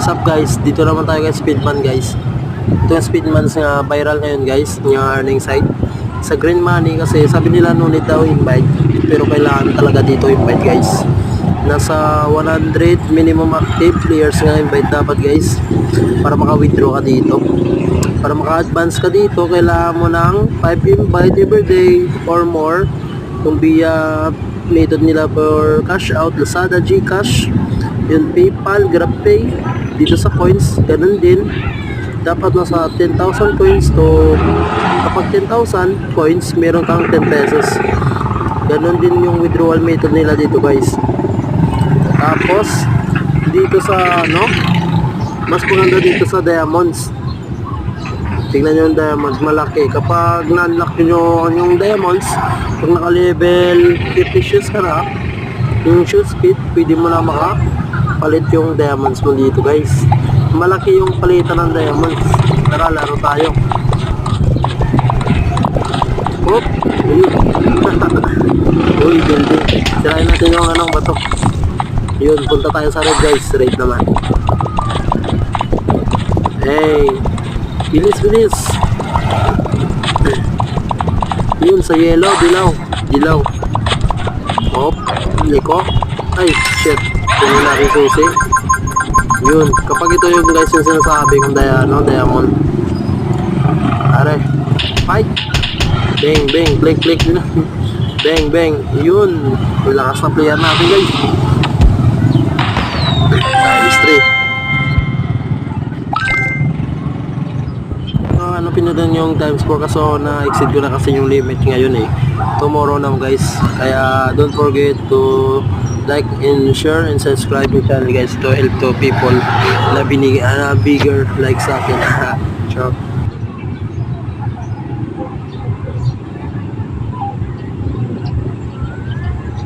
What's up guys, dito naman tayo guys, Speedman guys. Ito yung Speedman na viral ngayon guys, yung earning site sa Green Money. Kasi sabi nila no need daw invite, pero kailangan talaga dito invite guys. Nasa 100 minimum active players nga invite dapat guys, para maka-withdraw ka dito. Para maka-advance ka dito, kailangan mo ng 5 invite every day or more. Kung via method nila for cash out, Lazada, GCash, yung PayPal, GrabPay. Dito sa coins, ganun din. Dapat nasa 10,000 coins to, kapag 10,000 coins, meron kang 10 pesos. Ganun din yung withdrawal method nila dito guys. Tapos, dito sa mas maganda dito sa diamonds. Tingnan nyo yung diamonds, malaki. Kapag na-unlock nyo yung diamonds, pag naka-level 50 shoes ka na, yung shoes speed, pwede mo na makapalit yung diamonds mo dito guys. Malaki yung palitan ng diamonds. Tara, laro tayo. Hop! Uy, building. Sirain natin yung bato. Yun, punta tayo sa red guys. Red naman. Hey! Bilis, bilis! Yun, sa yellow, dilaw. Hop! Liko. Ay, shit. Tingnan natin susi. Yun, kapag ito yung guys yung sinasabi kong diamond. Are, fight! Bang, bang, blink. Bang. Yun, lakas na player natin guys. Times 3. Pinunan yung times 4 kaso na-exceed ko na kasi yung limit ngayon tomorrow na guys. Kaya don't forget to like and share and subscribe yung channel guys to help to people na bigger like sa akin. Ciao.